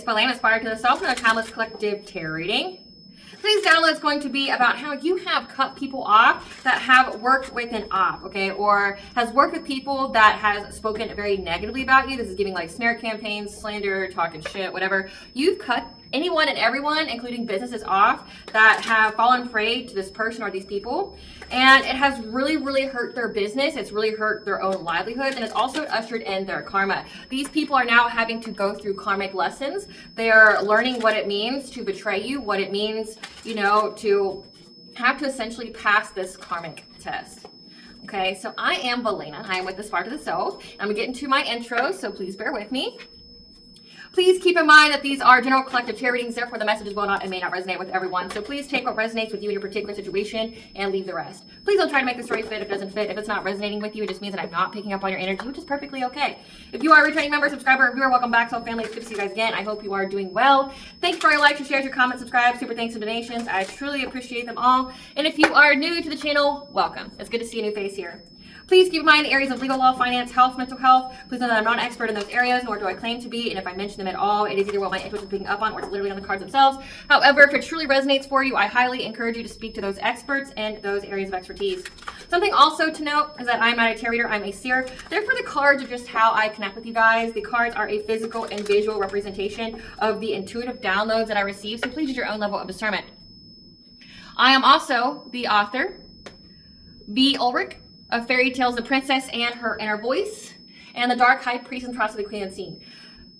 Belém, Aspire to the Self, and a Timeless Collective Tarot Reading. Today's download is going to be about how you have cut people off that have worked with an op, okay, or has worked with people that has spoken very negatively about you. This is giving like smear campaigns, slander, talking shit, whatever. You've cut anyone and everyone, including businesses, off that have fallen prey to this person or these people, and it has really hurt their business. It's really hurt their own livelihoods, and it's also ushered in their karma. These people are now having to go through karmic lessons. They are learning what it means to betray you, what it means, you know, to have to essentially pass this karmic test. Okay, so I am Valena. I am with the Spark of the Self. I'm gonna get into my intro, so please bear with me. Please keep in mind that these are general collective tarot readings, therefore the messages will not and may not resonate with everyone. So please take what resonates with you in your particular situation and leave the rest. Please don't try to make the story fit if it doesn't fit. If it's not resonating with you, it just means that I'm not picking up on your energy, which is perfectly okay. If you are a returning member, subscriber, or viewer, welcome back, Soul Family. It's good to see you guys again. I hope you are doing well. Thank you for your likes, your shares, your comments, subscribe, super thanks, and donations. I truly appreciate them all. And if you are new to the channel, welcome. It's good to see a new face here. Please keep in mind the areas of legal, law, finance, health, mental health. Please know that I'm not an expert in those areas, nor do I claim to be. And if I mention them at all, it is either what my intuition is picking up on or it's literally on the cards themselves. However, if it truly resonates for you, I highly encourage you to speak to those experts and those areas of expertise. Something also to note is that I'm not a tarot reader, I'm a seer. Therefore, the cards are just how I connect with you guys. The cards are a physical and visual representation of the intuitive downloads that I receive, so please use your own level of discernment. I am also the author, B. Ulrich, of Fairy Tales, The Princess and Her Inner Voice, and The Dark High Priest and Cross of the Queen Unseen.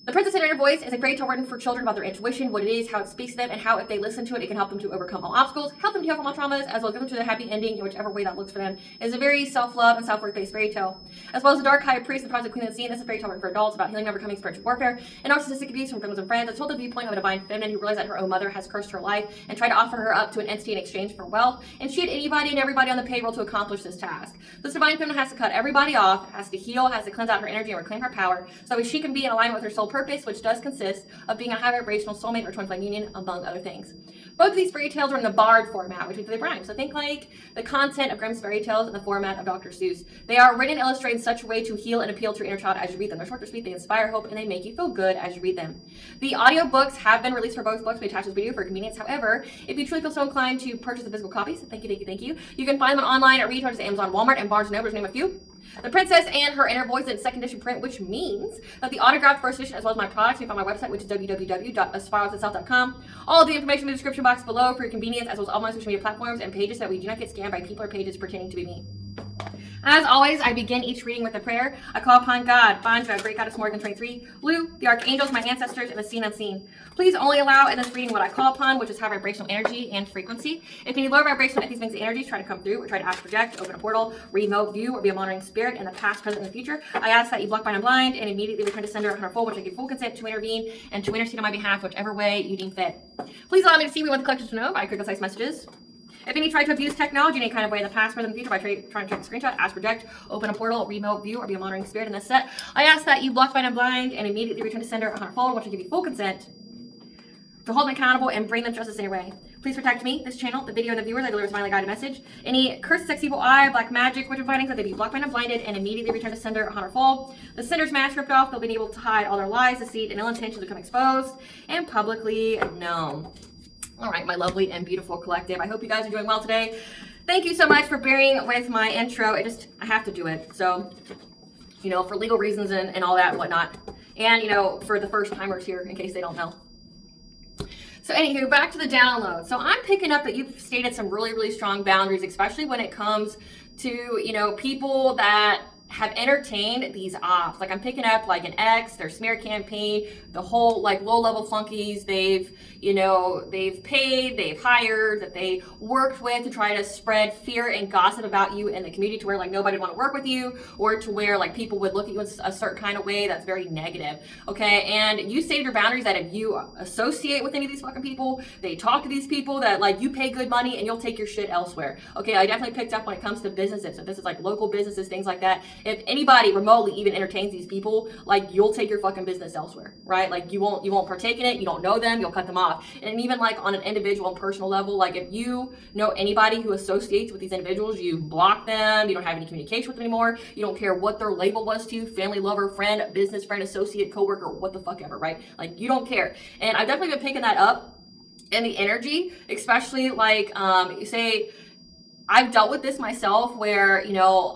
The Princess and Her Inner Voice is a fairy tale written for children about their intuition, what it is, how it speaks to them, and how if they listen to it, it can help them to overcome all obstacles, help them to heal from all traumas, as well as get them to their happy ending in whichever way that looks for them. It is a very self-love and self-worth based fairy tale. As well as The Dark High Priest and Cross of the Queen Unseen, this is a fairy tale written for adults about healing and overcoming spiritual warfare and narcissistic abuse from families and friends. It's told the viewpoint of a divine feminine who realized that her own mother has cursed her life and tried to offer her up to an entity in exchange for wealth, and she had anybody and everybody on the payroll to accomplish this task. This divine feminine has to cut everybody off, has to heal, has to cleanse out her energy and reclaim her power, so she can be in alignment with her soul purpose, which does consist of being a high vibrational soulmate or twin flame union, among other things. Both of these fairy tales are in the bard format, which means they rhyme. So think like the content of Grimm's fairy tales in the format of Dr. Seuss. They are written and illustrated in such a way to heal and appeal to your inner child as you read them. They're short, they're sweet, they inspire hope, and they make you feel good as you read them. The audio books have been released for both books. We attach this video for convenience. However, if you truly feel so inclined to purchase the physical copies, thank you. You can find them online at retailers, Amazon, Walmart, and Barnes & Noble, to name a few. The Princess and Her Inner Voice in second edition print, which means that the autographed first edition, as well as my products, you can find my website, which is www.aspiraltotheself.com. All the information in the description box below for your convenience, as well as all my social media platforms and pages, so that we do not get scammed by people or pages pretending to be me. As always, I begin each reading with a prayer. I call upon God, Banja, Great Goddess Morgan 23, Lu, the Archangels, my ancestors, and the seen unseen. Please only allow in this reading what I call upon, which is high vibrational energy and frequency. If any lower vibrational entities, things, energies try to come through or try to ask, project, open a portal, remote, view, or be a monitoring spirit in the past, present, and the future, I ask that you block, bind, and blind, and immediately return to sender at her full, which I give full consent to intervene and to intercede on my behalf, whichever way you deem fit. Please allow me to see what you want the collective to know by quick, concise messages. If any try to abuse technology in any kind of way in the past, present, and future by trying to take a screenshot, ask, project, open a portal, remote, view, or be a monitoring spirit in this set, I ask that you block, bind, and blind, and immediately return to sender on her phone, which I give you full consent to hold them accountable and bring them justice in your way. Please protect me, this channel, the video, and the viewers. I deliver a divinely guided message. Any cursed, sex, evil eye, black magic, witch findings, that they be blocked, bind, and blinded, and immediately return to sender on her phone. The sender's mask ripped off, they'll be able to hide all their lies, deceit, and ill intentions become exposed and publicly known. All right, my lovely and beautiful collective. I hope you guys are doing well today. Thank you so much for bearing with my intro. I have to do it. So, you know, for legal reasons and all that and whatnot. And, you know, for the first timers here, in case they don't know. So anywho, back to the download. So I'm picking up that you've stated some really strong boundaries, especially when it comes to, you know, people that have entertained these ops. Like I'm picking up like an ex, their smear campaign, the whole like low-level flunkies they've paid, they've hired, that they worked with to try to spread fear and gossip about you in the community to where like nobody would want to work with you, or to where like people would look at you in a certain kind of way that's very negative. Okay, and you stated your boundaries that if you associate with any of these fucking people, they talk to these people, that like you pay good money and you'll take your shit elsewhere. Okay, I definitely picked up when it comes to businesses. So this is like local businesses, things like that. if anybody remotely even entertains these people, like, you'll take your fucking business elsewhere, right? Like, you won't partake in it. You don't know them. You'll cut them off. And even like on an individual and personal level, like if you know anybody who associates with these individuals, you block them. You don't have any communication with them anymore. You don't care what their label was to you, family, lover, friend, business friend, associate, coworker, what the fuck ever, right? Like, you don't care. And I've definitely been picking that up in the energy, especially like, say, I've dealt with this myself where,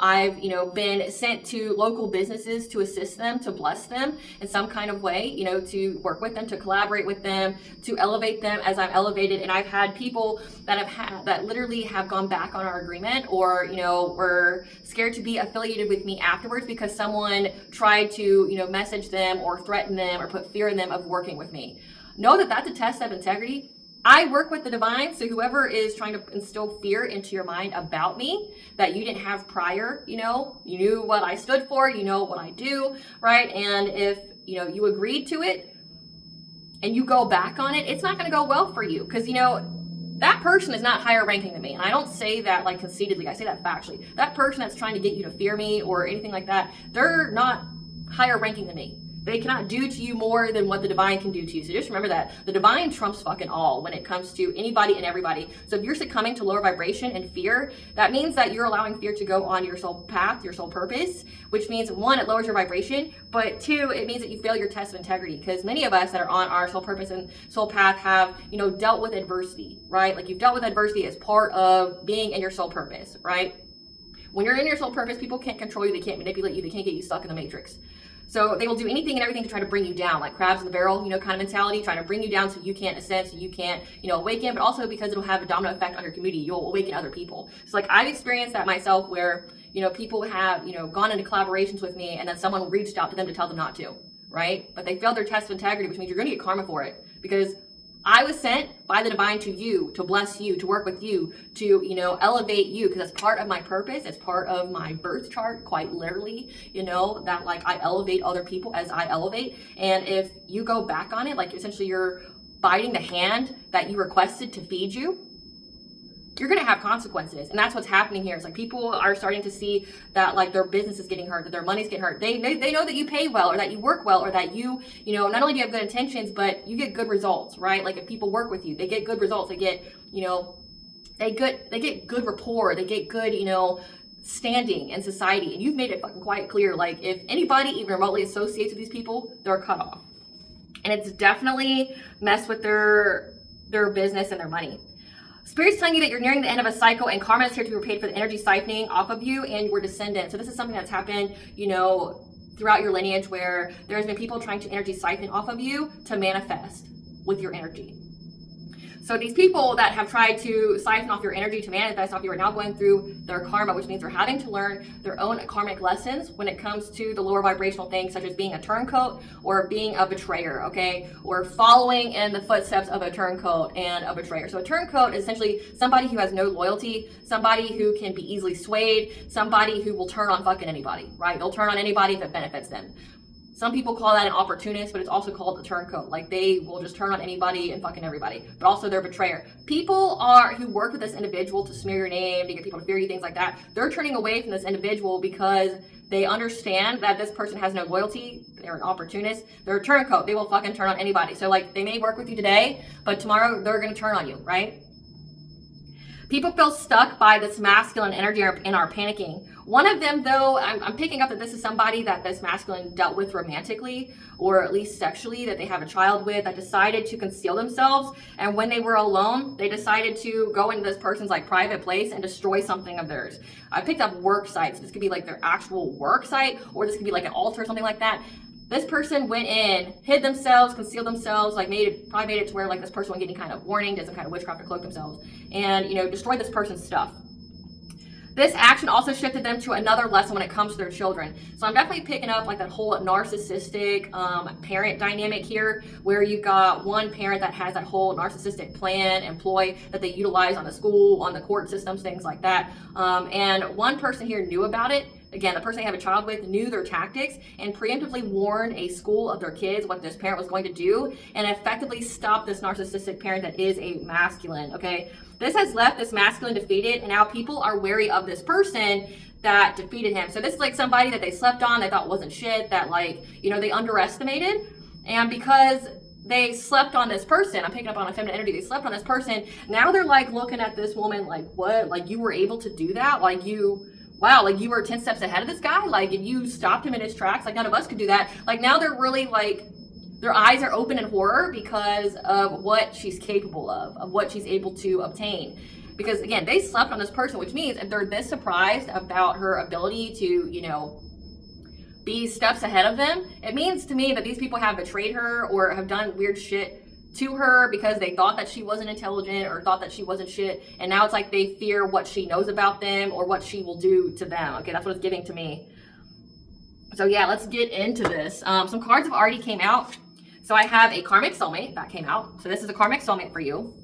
I've, been sent to local businesses to assist them, to bless them in some kind of way, to work with them, to collaborate with them, to elevate them as I'm elevated. And I've had people that literally have gone back on our agreement, or, were scared to be affiliated with me afterwards because someone tried to, message them or threaten them or put fear in them of working with me. Know that that's a test of integrity. I work with the divine, so whoever is trying to instill fear into your mind about me that you didn't have prior, you knew what I stood for, you know what I do, right? And if, you agreed to it and you go back on it, it's not going to go well for you because, that person is not higher ranking than me. And I don't say that like conceitedly, I say that factually. That person that's trying to get you to fear me or anything like that, they're not higher ranking than me. They cannot do to you more than what the divine can do to you. So just remember that. The divine trumps fucking all when it comes to anybody and everybody. So if you're succumbing to lower vibration and fear, that means that you're allowing fear to go on your soul path, your soul purpose, which means 1, it lowers your vibration, but 2, it means that you fail your test of integrity. Because many of us that are on our soul purpose and soul path have, dealt with adversity, right? Like you've dealt with adversity as part of being in your soul purpose, right? When you're in your soul purpose, people can't control you, they can't manipulate you, they can't get you stuck in the matrix. So they will do anything and everything to try to bring you down, like crabs in the barrel, kind of mentality, trying to bring you down so you can't ascend, so you can't, awaken, but also because it'll have a domino effect on your community. You'll awaken other people. So like I've experienced that myself where, people have, gone into collaborations with me and then someone reached out to them to tell them not to, right? But they failed their test of integrity, which means you're going to get karma for it because I was sent by the divine to you, to bless you, to work with you, to, elevate you, because it's part of my purpose. It's part of my birth chart, quite literally, that like I elevate other people as I elevate. And if you go back on it, like essentially you're biting the hand that you requested to feed you, you're going to have consequences. And that's what's happening here. It's like people are starting to see that like their business is getting hurt, that their money's getting hurt. They know that you pay well or that you work well or that you not only do you have good intentions, but you get good results, right? Like if people work with you, they get good results. They get, they get good rapport. They get good, standing in society. And you've made it fucking quite clear. Like if anybody even remotely associates with these people, they're cut off. And it's definitely messed with their business and their money. Spirit's telling you that you're nearing the end of a cycle and karma is here to be repaid for the energy siphoning off of you and your descendants. So this is something that's happened, throughout your lineage where there's been people trying to energy siphon off of you to manifest with your energy. So these people that have tried to siphon off your energy to manifest off you are now going through their karma, which means they're having to learn their own karmic lessons when it comes to the lower vibrational things, such as being a turncoat or being a betrayer, okay? Or following in the footsteps of a turncoat and a betrayer. So a turncoat is essentially somebody who has no loyalty, somebody who can be easily swayed, somebody who will turn on fucking anybody, right? They'll turn on anybody if it benefits them. Some people call that an opportunist, but it's also called a turncoat. Like they will just turn on anybody and fucking everybody, but also they're a betrayer. People who work with this individual to smear your name, to get people to fear you, things like that. They're turning away from this individual because they understand that this person has no loyalty. They're an opportunist. They're a turncoat. They will fucking turn on anybody. So like they may work with you today, but tomorrow they're going to turn on you, right? People feel stuck by this masculine energy and are panicking. One of them, though, I'm picking up that this is somebody that this masculine dealt with romantically or at least sexually, that they have a child with, that decided to conceal themselves. And when they were alone, they decided to go into this person's like private place and destroy something of theirs. I picked up work sites. This could be like their actual work site, or this could be like an altar or something like that. This person went in, hid themselves, concealed themselves, like probably made it to where like this person won't get any kind of warning, did some kind of witchcraft to cloak themselves, and destroyed this person's stuff. This action also shifted them to another lesson when it comes to their children. So I'm definitely picking up like that whole narcissistic parent dynamic here, where you've got one parent that has that whole narcissistic plan, employ that they utilize on the school, on the court systems, things like that. And one person here knew about it. again, the person they have a child with knew their tactics and preemptively warned a school of their kids what this parent was going to do and effectively stopped this narcissistic parent that is a masculine, okay? This has left this masculine defeated, and now people are wary of this person that defeated him. So this is like somebody that they slept on, they thought wasn't shit, that like, you know, they underestimated. And because they slept on this person, I'm picking up on a feminine energy, they slept on this person, now they're like looking at this woman like, what? Like, you were able to do that? Like, wow, like you were 10 steps ahead of this guy? Like, and you stopped him in his tracks? Like, none of us could do that. Like, now they're really like, their eyes are open in horror because of what she's capable of what she's able to obtain. Because again, they slept on this person, which means if they're this surprised about her ability to, you know, be steps ahead of them, it means to me that these people have betrayed her or have done weird shit to her because they thought that she wasn't intelligent or thought that she wasn't shit. And now it's like they fear what she knows about them or what she will do to them. Okay, that's what it's giving to me. So yeah, let's get into this. Some cards have already came out. So I have a karmic soulmate that came out. So this is a karmic soulmate for you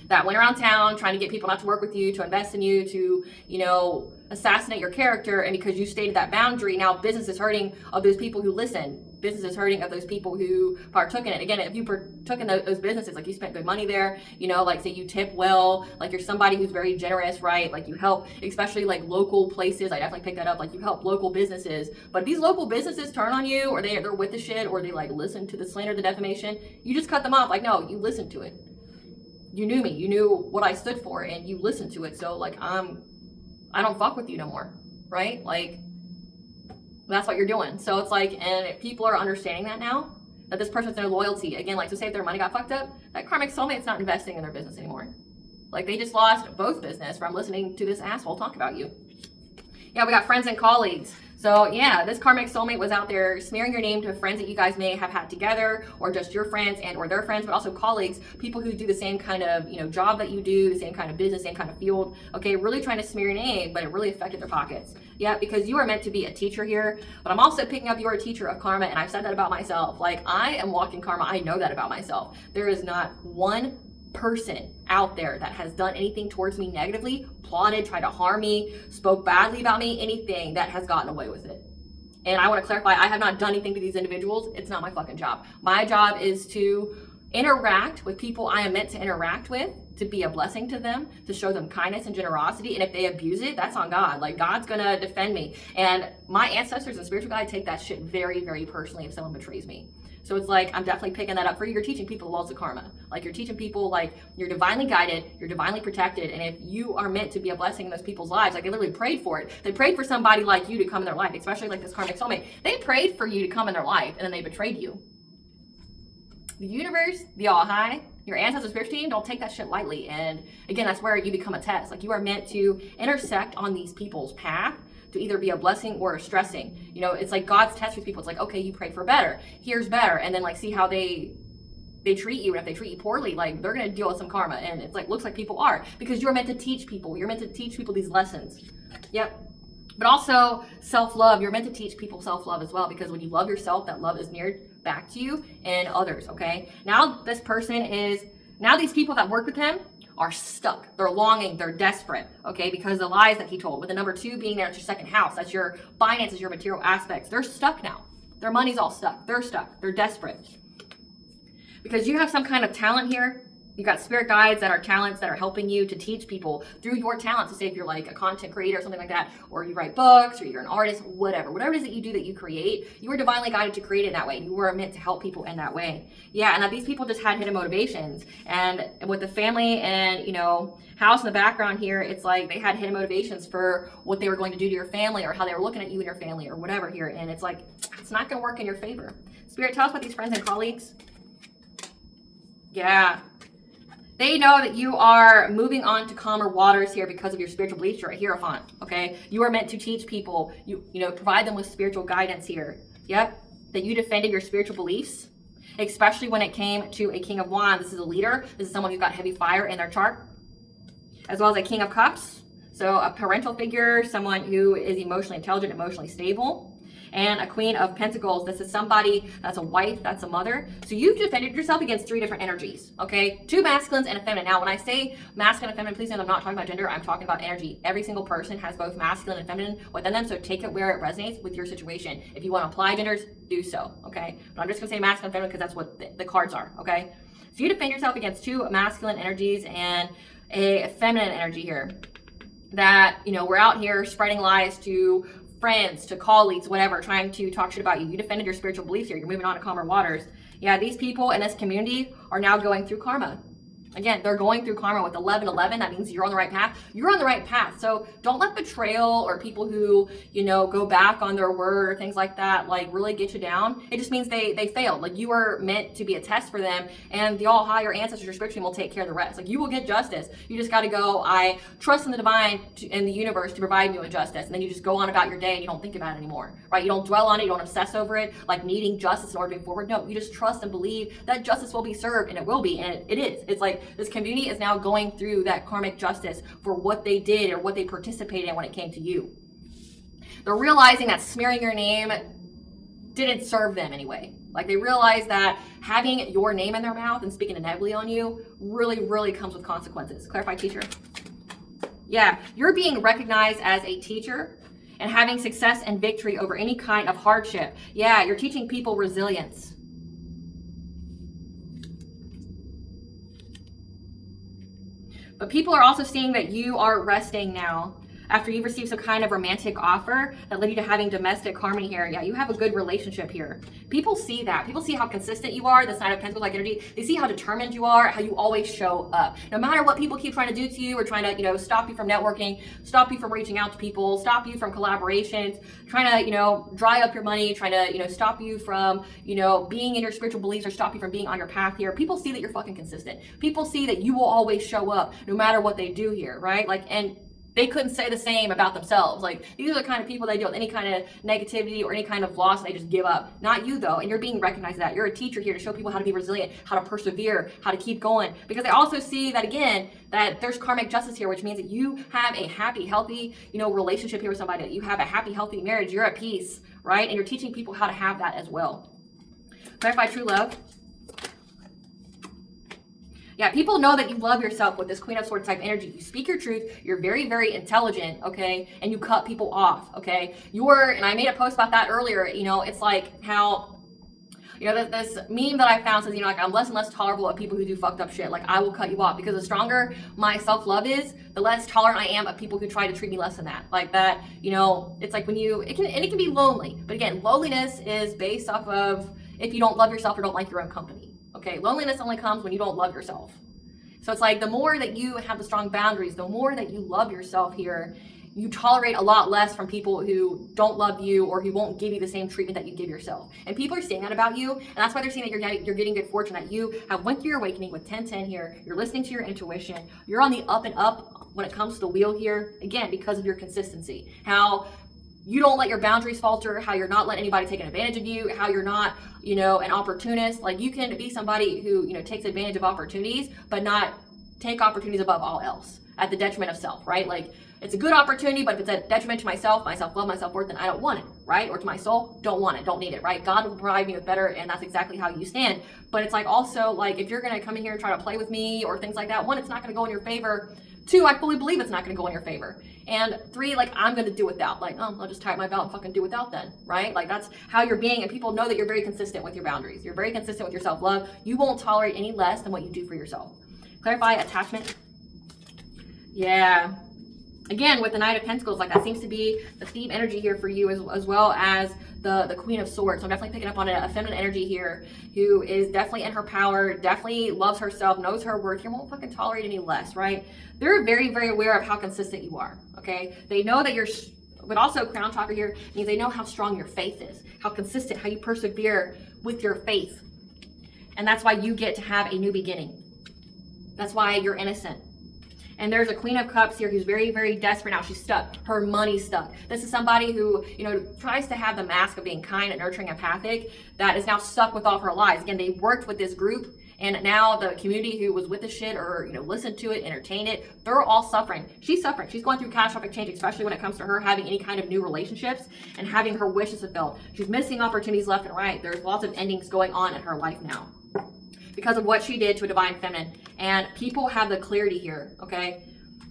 that went around town trying to get people not to work with you, to invest in you, to, you know, assassinate your character. And because you stated that boundary, now business is hurting of those people who listen. Business is hurting of those people who partook in it. Again, if you partook in those businesses, like you spent good money there, you know, like say you tip well, like you're somebody who's very generous, right? Like you help, especially like local places. I definitely picked that up. Like you help local businesses. But if these local businesses turn on you, or they're with the shit, or they like listen to the slander, the defamation, you just cut them off. Like, no, you listened to it. You knew me. You knew what I stood for, and you listened to it. So like, I don't fuck with you no more, right? Like, that's what you're doing. So it's like, and if people are understanding that now, that this person's their loyalty. Again, like, so say if their money got fucked up, that karmic soulmate's not investing in their business anymore. Like, they just lost both business from listening to this asshole talk about you. Yeah, we got friends and colleagues. So yeah, this karmic soulmate was out there smearing your name to friends that you guys may have had together, or just your friends and or their friends, but also colleagues, people who do the same kind of, you know, job that you do, the same kind of business, same kind of field. Okay, really trying to smear your name, but it really affected their pockets. Yeah, because you are meant to be a teacher here, but I'm also picking up you're a teacher of karma, and I've said that about myself. Like, I am walking karma. I know that about myself. There is not one person out there that has done anything towards me negatively, plotted, tried to harm me, spoke badly about me, anything, that has gotten away with it. And I want to clarify, I have not done anything to these individuals. It's not my fucking job. My job is to interact with people I am meant to interact with, to be a blessing to them, to show them kindness and generosity. And if they abuse it, that's on God. Like, God's gonna defend me. And my ancestors and spiritual guide take that shit very, very personally if someone betrays me. So it's like, I'm definitely picking that up for you. You're teaching people the laws of karma. Like, you're teaching people, like, you're divinely guided, you're divinely protected. And if you are meant to be a blessing in those people's lives, like, they literally prayed for it. They prayed for somebody like you to come in their life, especially like this karmic soulmate. They prayed for you to come in their life, and then they betrayed you. The universe, the all high, your ancestors, spiritual team, don't take that shit lightly. And again, that's where you become a test. Like, you are meant to intersect on these people's path to either be a blessing or a stressing. You know, it's like God's test with people. It's like, okay, you prayed for better. Here's better. And then like, see how they treat you. And if they treat you poorly, like, they're going to deal with some karma. And it's like, looks like people are, because you're meant to teach people. You're meant to teach people these lessons. Yep. But also self-love. You're meant to teach people self-love as well, because when you love yourself, that love is mirrored back to you and others. Okay. Now this person is, now these people that work with him are stuck. They're longing, they're desperate, okay, because the lies that he told, with the number 2 being there, it's your second house, that's your finances, your material aspects. They're stuck now. Their money's all stuck. They're stuck. They're desperate. Because you have some kind of talent here. You got spirit guides that are talents that are helping you to teach people through your talents. So say if you're like a content creator or something like that, or you write books, or you're an artist, whatever it is that you do, that you create, you were divinely guided to create it that way. You were meant to help people in that way. Yeah, and that these people just had hidden motivations. And with the family and, you know, house in the background here, it's like they had hidden motivations for what they were going to do to your family, or how they were looking at you and your family, or whatever here. And it's like, it's not going to work in your favor. Spirit, tell us about these friends and colleagues. Yeah. They know that you are moving on to calmer waters here because of your spiritual beliefs. You're a hierophant, okay? You are meant to teach people, you know, provide them with spiritual guidance here. Yep, that you defended your spiritual beliefs, especially when it came to a King of Wands. This is a leader. This is someone who's got heavy fire in their chart, as well as a King of Cups. So a parental figure, someone who is emotionally intelligent, emotionally stable. and a Queen of Pentacles. This is somebody that's a wife, that's a mother. So you've defended yourself against 3 different energies, okay? 2 masculines and a feminine. Now, when I say masculine and feminine, please know I'm not talking about gender. I'm talking about energy. Every single person has both masculine and feminine within them, so take it where it resonates with your situation. If you want to apply genders, do so, okay? But I'm just going to say masculine and feminine because that's what the cards are, okay? So you defend yourself against 2 masculine energies and a feminine energy here. That, you know, we're out here spreading lies to friends, to colleagues, whatever, trying to talk shit about you. You defended your spiritual beliefs here. You're moving on to calmer waters. Yeah, these people in this community are now going through karma. Again, they're going through karma with 1111. That means you're on the right path. You're on the right path. So don't let betrayal or people who, you know, go back on their word or things like that, like really get you down. It just means they failed. Like you were meant to be a test for them, and the all higher ancestors, spiritual will take care of the rest. Like you will get justice. You just got to go, I trust in the divine and the universe to provide me with justice. And then you just go on about your day and you don't think about it anymore, right? You don't dwell on it. You don't obsess over it, like needing justice in order to move forward. No, you just trust and believe that justice will be served, and it will be. And it is. It's like this community is now going through that karmic justice for what they did or what they participated in when it came to you. They're realizing that smearing your name didn't serve them anyway. Like they realize that having your name in their mouth and speaking negatively on you really, really comes with consequences. Clarify, teacher. Yeah, you're being recognized as a teacher and having success and victory over any kind of hardship. Yeah, you're teaching people resilience. But people are also seeing that you are resting now after you've received some kind of romantic offer that led you to having domestic harmony here. Yeah, you have a good relationship here. People see that. People see how consistent you are, this Knight of Pentacles like energy. They see how determined you are, how you always show up. No matter what people keep trying to do to you or trying to, you know, stop you from networking, stop you from reaching out to people, stop you from collaborations, trying to, you know, dry up your money, trying to, you know, stop you from, you know, being in your spiritual beliefs or stop you from being on your path here. People see that you're fucking consistent. People see that you will always show up no matter what they do here, right? Like, and they couldn't say the same about themselves. Like, these are the kind of people that deal with any kind of negativity or any kind of loss, and they just give up. Not you, though, and you're being recognized that. You're a teacher here to show people how to be resilient, how to persevere, how to keep going. Because they also see that, again, that there's karmic justice here, which means that you have a happy, healthy, you know, relationship here with somebody. That you have a happy, healthy marriage. You're at peace, right? And you're teaching people how to have that as well. Clarify true love. Yeah, people know that you love yourself with this Queen of Swords type energy. You speak your truth. You're very, very intelligent, okay? And you cut people off, okay? And I made a post about that earlier, you know, it's like how, you know, this meme that I found says, you know, like I'm less and less tolerable of people who do fucked up shit. Like I will cut you off because the stronger my self-love is, the less tolerant I am of people who try to treat me less than that. Like that, you know, it's like when it can be lonely. But again, loneliness is based off of if you don't love yourself or don't like your own company. Okay, loneliness only comes when you don't love yourself. So it's like the more that you have the strong boundaries, the more that you love yourself here, you tolerate a lot less from people who don't love you or who won't give you the same treatment that you give yourself. And people are saying that about you, and that's why they're saying that you're getting good fortune, that you have went through your awakening with 1010 here, you're listening to your intuition, you're on the up and up when it comes to the wheel here, again, because of your consistency. How you don't let your boundaries falter, how you're not letting anybody take advantage of you, how you're not, you know, an opportunist. Like you can be somebody who, you know, takes advantage of opportunities, but not take opportunities above all else at the detriment of self, right? Like it's a good opportunity, but if it's a detriment to myself, my self-love, my self-worth, then I don't want it, right? Or to my soul, don't want it, don't need it, right? God will provide me with better, and that's exactly how you stand. But it's like also like if you're gonna come in here and try to play with me or things like that, 1, it's not gonna go in your favor. 2, I fully believe it's not going to go in your favor. And 3, like, I'm going to do without. Like, I'll just tie up my belt and fucking do without then, right? Like, that's how you're being. And people know that you're very consistent with your boundaries. You're very consistent with your self-love. You won't tolerate any less than what you do for yourself. Clarify attachment. Yeah. Again, with the Knight of Pentacles, like that seems to be the theme energy here for you as well as the Queen of Swords. So I'm definitely picking up on a feminine energy here who is definitely in her power, definitely loves herself, knows her worth. You won't fucking tolerate any less, right? They're very, very aware of how consistent you are, okay? They know that but also crown chakra here means they know how strong your faith is, how consistent, how you persevere with your faith. And that's why you get to have a new beginning. That's why you're innocent. And there's a Queen of Cups here who's very, very desperate now. She's stuck. Her money's stuck. This is somebody who, you know, tries to have the mask of being kind and nurturing, empathic, that is now stuck with all of her lies. Again, they worked with this group And now the community who was with the shit or, you know, listened to it, entertained it, they're all suffering. She's suffering. She's going through catastrophic change, especially when it comes to her having any kind of new relationships and having her wishes fulfilled. She's missing opportunities left and right. There's lots of endings going on in her life now because of what she did to a divine feminine. And people have the clarity here, okay?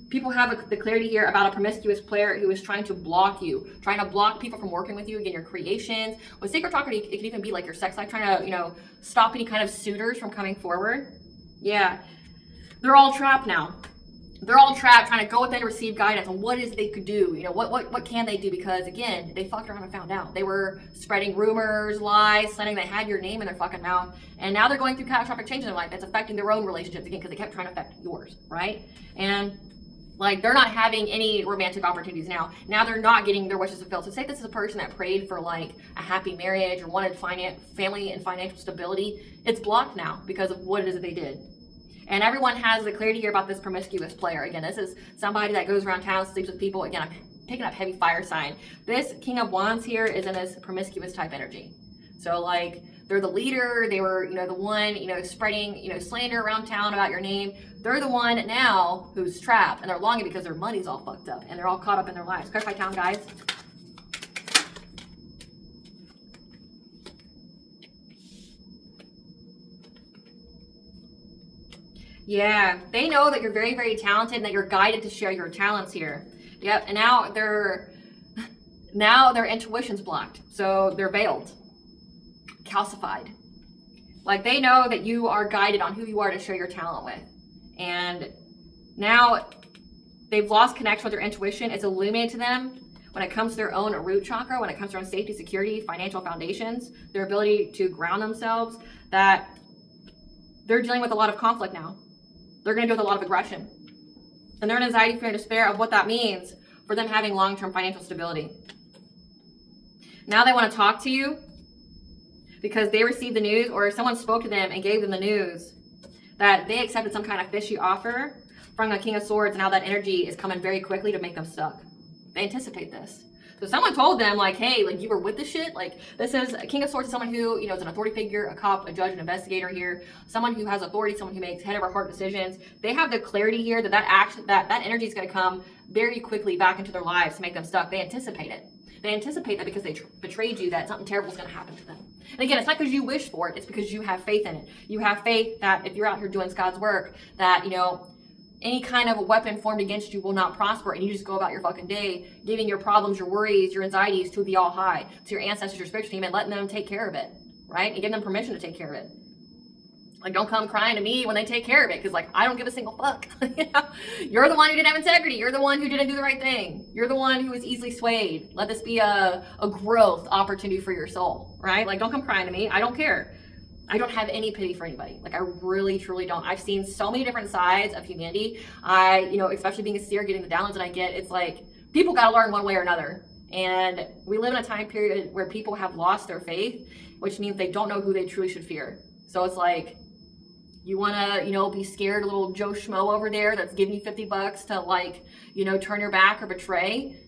People have the clarity here about a promiscuous player who is trying to block you, trying to block people from working with you, again, your creations. With sacred chakra, it can even be like your sex life, trying to, you know, stop any kind of suitors from coming forward. Yeah, they're all trapped now. They're all trapped trying to go within and receive guidance on what is they could do. You know, what can they do? Because again, they fucked around and found out. They were spreading rumors, lies, slandering. They had your name in their fucking mouth. And now they're going through catastrophic change in their life. That's affecting their own relationships again because they kept trying to affect yours, right? And like, they're not having any romantic opportunities now. Now they're not getting their wishes fulfilled. So say this is a person that prayed for like a happy marriage or wanted family and financial stability. It's blocked now because of what it is that they did. And everyone has the clarity here about this promiscuous player. Again, this is somebody that goes around town, sleeps with people. Again, I'm picking up heavy fire sign. This King of Wands here is in this promiscuous type energy. So like, they're the leader. They were, you know, the one, you know, spreading, you know, slander around town about your name. They're the one now who's trapped, and they're longing because their money's all fucked up and they're all caught up in their lives. Clarify town, guys. Yeah, they know that you're very, very talented and that you're guided to share your talents here. Yep, and now their intuition's blocked, so they're veiled, calcified. Like, they know that you are guided on who you are to share your talent with. And now they've lost connection with their intuition. It's illuminated to them when it comes to their own root chakra, when it comes to their own safety, security, financial foundations, their ability to ground themselves, that they're dealing with a lot of conflict now. They're going to deal with a lot of aggression. And they're in anxiety, fear, and despair of what that means for them having long-term financial stability. Now they want to talk to you because they received the news, or someone spoke to them and gave them the news that they accepted some kind of fishy offer from a King of Swords, and now that energy is coming very quickly to make them stuck. They anticipate this. So someone told them, like, hey, like, you were with this shit. Like, this is a King of Swords is someone who, you know, is an authority figure, a cop, a judge, an investigator here, someone who has authority, someone who makes head over heart decisions. They have the clarity here that that energy is going to come very quickly back into their lives to make them stuck. They anticipate it. They anticipate that because they betrayed you, that something terrible is going to happen to them. And again, it's not because you wish for it. It's because you have faith in it. You have faith that if you're out here doing God's work, that, you know, any kind of a weapon formed against you will not prosper, and you just go about your fucking day giving your problems, your worries, your anxieties to the All High, to your ancestors, your spiritual team, and letting them take care of it, right? And give them permission to take care of it. Like, don't come crying to me when they take care of it, because, like, I don't give a single fuck. You know? You're the one who didn't have integrity. You're the one who didn't do the right thing. You're the one who was easily swayed. Let this be a growth opportunity for your soul, right? Like, don't come crying to me. I don't care. I don't have any pity for anybody. Like, I really, truly don't. I've seen so many different sides of humanity. You know, especially being a seer, getting the downloads that I get, it's like, people got to learn one way or another. And we live in a time period where people have lost their faith, which means they don't know who they truly should fear. So it's like, you want to, you know, be scared, a little Joe Schmo over there that's giving you $50 to, like, you know, turn your back or betray.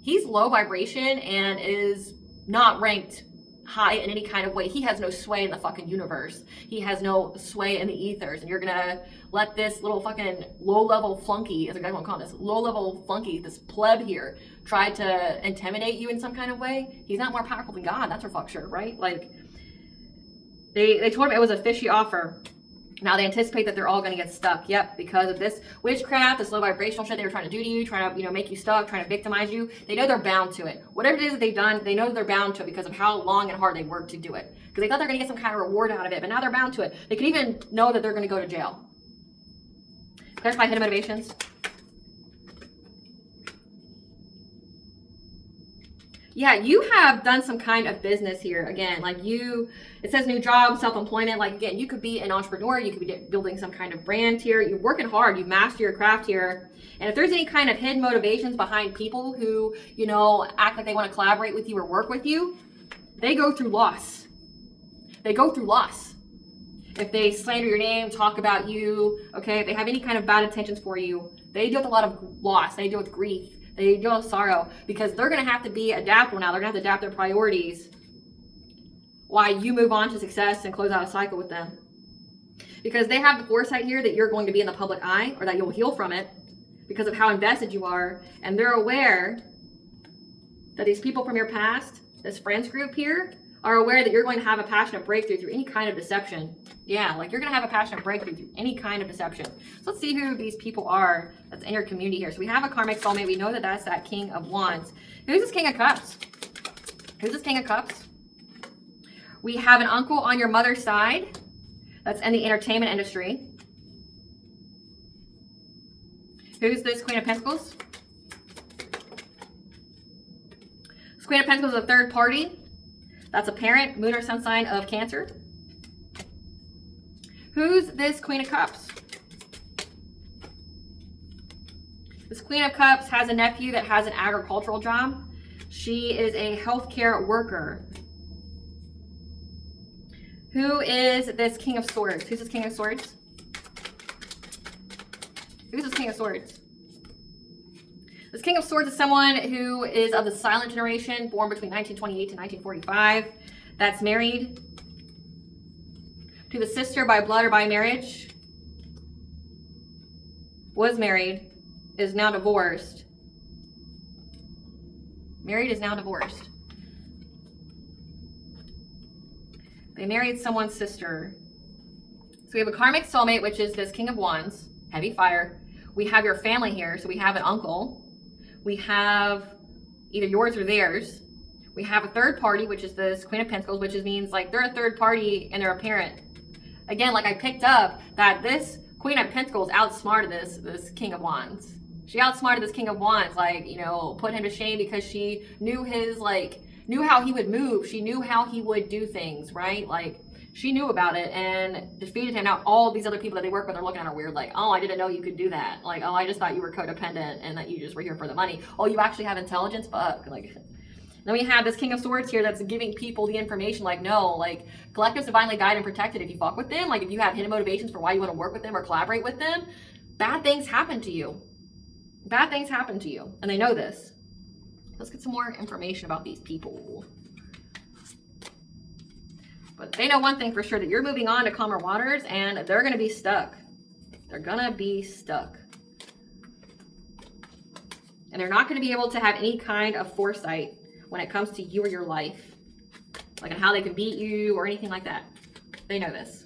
He's low vibration and is not ranked high in any kind of way. He has no sway in the fucking universe. He has no sway in the ethers. And you're gonna let this little fucking low-level flunky, as I want to call this, low-level flunky, this pleb here, try to intimidate you in some kind of way? He's not more powerful than God, that's for fuck sure, right? Like, they told him it was a fishy offer. Now they anticipate that they're all going to get stuck. Yep, because of this witchcraft, this low vibrational shit they were trying to do to you, trying to, you know, make you stuck, trying to victimize you. They know they're bound to it. Whatever it is that they've done, they know they're bound to it because of how long and hard they worked to do it. Because they thought they're going to get some kind of reward out of it, but now they're bound to it. They could even know that they're going to go to jail. Clarify hidden motivations. Yeah, you have done some kind of business here. Again, like it says new job, self-employment. Like, again, you could be an entrepreneur. You could be building some kind of brand here. You're working hard. You've mastered your craft here. And if there's any kind of hidden motivations behind people who, you know, act like they want to collaborate with you or work with you, they go through loss. They go through loss. If they slander your name, talk about you, okay, if they have any kind of bad intentions for you, they deal with a lot of loss. They deal with grief. They deal with sorrow because they're going to have to be adaptable now. They're going to have to adapt their priorities while you move on to success and close out a cycle with them. because they have the foresight here that you're going to be in the public eye, or that you'll heal from it because of how invested you are. And they're aware that these people from your past, this friends group here, are aware that you're going to have a passionate breakthrough through any kind of deception. Yeah, like you're going to have a passionate breakthrough through any kind of deception. So let's see who these people are that's in your community here. So we have a karmic soulmate. We know that that's that King of Wands. Who's this King of Cups? Who's this King of Cups? We have an uncle on your mother's side that's in the entertainment industry. Who's this Queen of Pentacles? This Queen of Pentacles is a third party. That's a parent, moon or sun sign of Cancer. Who's this Queen of Cups? This Queen of Cups has a nephew that has an agricultural job. She is a healthcare worker. Who is this King of Swords? Who's this King of Swords? Who's this King of Swords? This King of Swords is someone who is of the silent generation, born between 1928 to 1945, that's married to the sister by blood or by marriage, was married, is now divorced. Married is now divorced. They married someone's sister. So we have a karmic soulmate, which is this King of Wands, heavy fire. We have your family here, so we have an uncle. We have either yours or theirs. We have a third party, which is this Queen of Pentacles, which means like they're a third party and they're a parent. Again, like I picked up that this Queen of Pentacles outsmarted this King of Wands. She outsmarted this King of Wands, like, you know, put him to shame because she knew knew how he would move. She knew how he would do things, right? Like, she knew about it and defeated him. Now, all these other people that they work with are looking at her weird, like, oh, I didn't know you could do that. Like, oh, I just thought you were codependent and that you just were here for the money. Oh, you actually have intelligence? Fuck. Like, then we have this King of Swords here that's giving people the information, like, no, like, collectives divinely guided and protected. If you fuck with them, like, if you have hidden motivations for why you want to work with them or collaborate with them, bad things happen to you. Bad things happen to you. And they know this. Let's get some more information about these people. But they know one thing for sure, that you're moving on to calmer waters and they're going to be stuck. They're going to be stuck. And they're not going to be able to have any kind of foresight when it comes to you or your life. Like on how they can beat you or anything like that. They know this.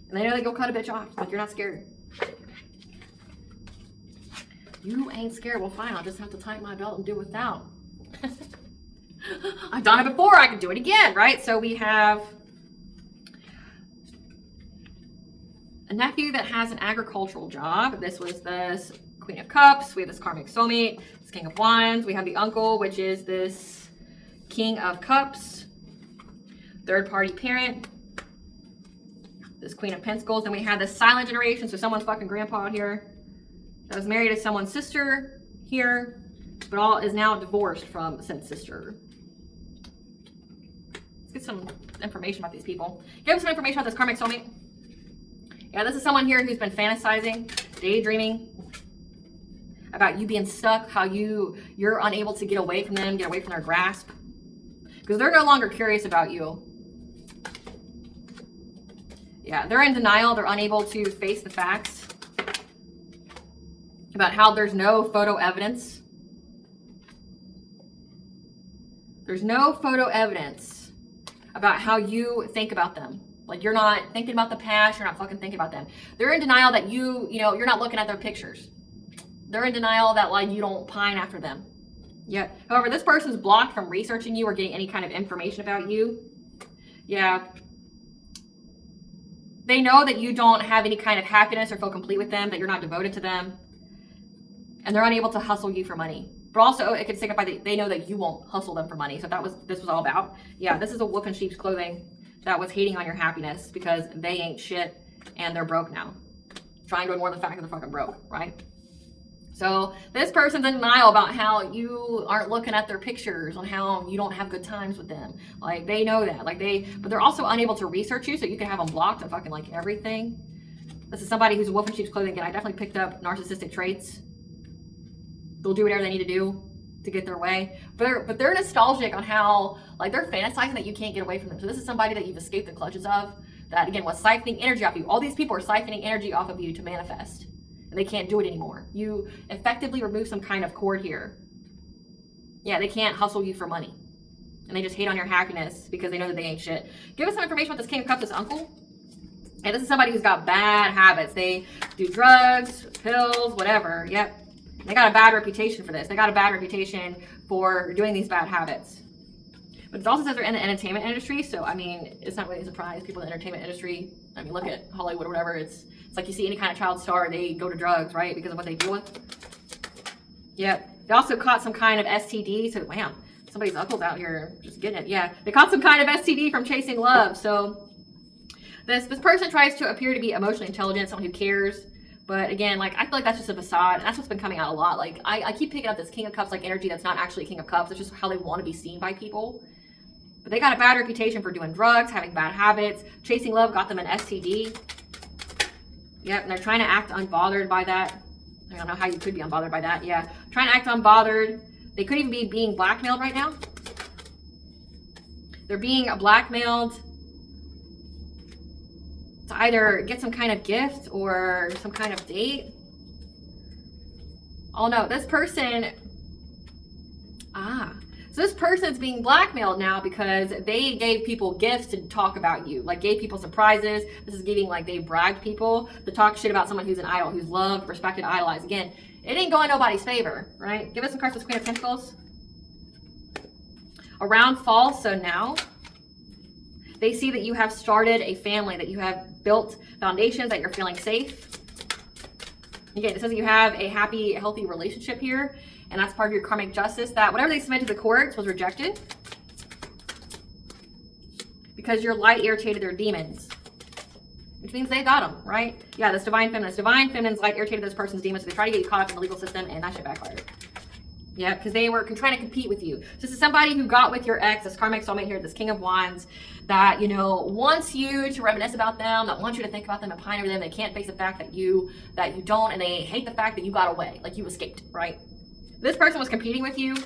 And they know that you'll cut a bitch off. Like, you're not scared. You ain't scared. Well, fine. I'll just have to tighten my belt and do without. I've done it before. I can do it again, right? So we have a nephew that has an agricultural job. This was this Queen of Cups. We have this karmic soulmate, this King of Wands. We have the uncle, which is this King of Cups, third party parent, this Queen of Pentacles. Then we have this silent generation. So someone's fucking grandpa here that was married to someone's sister here, but all is now divorced from said sister. Let's get some information about these people. Give us some information about this karmic soulmate. Yeah, this is someone here who's been fantasizing, daydreaming about you being stuck, how you're unable to get away from them, get away from their grasp. Because they're no longer curious about you. Yeah, they're in denial. They're unable to face the facts about how there's no photo evidence. There's no photo evidence about how you think about them. Like, you're not thinking about the past. You're not fucking thinking about them. They're in denial that you're not looking at their pictures. They're in denial that, like, you don't pine after them. Yeah. However, this person's blocked from researching you or getting any kind of information about you. Yeah. They know that you don't have any kind of happiness or feel complete with them, that you're not devoted to them. And they're unable to hustle you for money. But also, it could signify that they know that you won't hustle them for money. So this was all about. Yeah, this is a wolf in sheep's clothing that was hating on your happiness because they ain't shit and they're broke now. Trying to ignore the fact that they're fucking broke, right? So this person's in denial about how you aren't looking at their pictures, on how you don't have good times with them. Like, they know that. But they're also unable to research you, so you can have them blocked on fucking like everything. This is somebody who's a wolf in sheep's clothing. Again, I definitely picked up narcissistic traits. They'll do whatever they need to do to get their way. But they're nostalgic on how, like, they're fantasizing that you can't get away from them. So this is somebody that you've escaped the clutches of, that again was siphoning energy off you. All these people are siphoning energy off of you to manifest, and they can't do it anymore. You effectively remove some kind of cord here. Yeah, they can't hustle you for money, and they just hate on your happiness because they know that they ain't shit. Give us some information about this King of Cups, this uncle. And this is somebody who's got bad habits. They do drugs, pills, whatever. Yep. They got a bad reputation for this. They got a bad reputation for doing these bad habits. But it also says they're in the entertainment industry. So, I mean, it's not really a surprise. People in the entertainment industry, I mean, look at Hollywood or whatever. It's like you see any kind of child star, they go to drugs, right? Because of what they deal with. Yep. They also caught some kind of STD. So, wow, somebody's uncle's out here just getting it. Yeah. They caught some kind of STD from chasing love. So, this person tries to appear to be emotionally intelligent, someone who cares. But again, like, I feel like that's just a facade. And that's what's been coming out a lot. Like, I keep picking up this King of Cups like energy that's not actually King of Cups. It's just how they want to be seen by people. But they got a bad reputation for doing drugs, having bad habits. Chasing love got them an STD. Yep, and they're trying to act unbothered by that. I don't know how you could be unbothered by that. Yeah, trying to act unbothered. They could even be being blackmailed right now. They're being blackmailed to either get some kind of gift or some kind of date. Oh no, this person, so this person's being blackmailed now because they gave people gifts to talk about you, like gave people surprises. This is giving, like, they bragged people to talk shit about someone who's an idol, who's loved, respected, idolized. Again, it ain't going nobody's favor, right? Give us some cards with Queen of Pentacles. Around fall, so now. They see that you have started a family, that you have built foundations, that you're feeling safe. Again, it says that you have a happy, healthy relationship here, and that's part of your karmic justice, that whatever they submitted to the courts was rejected because your light irritated their demons, which means they got them, right? Yeah, this divine feminine's light irritated this person's demons, so they try to get you caught up in the legal system, and that shit backfired. Yeah, because they were trying to compete with you. So this is somebody who got with your ex, this karmic soulmate here, this King of Wands, that, you know, wants you to reminisce about them, that wants you to think about them and pine over them. They can't face the fact that you don't, and they hate the fact that you got away, like you escaped, right? This person was competing with you.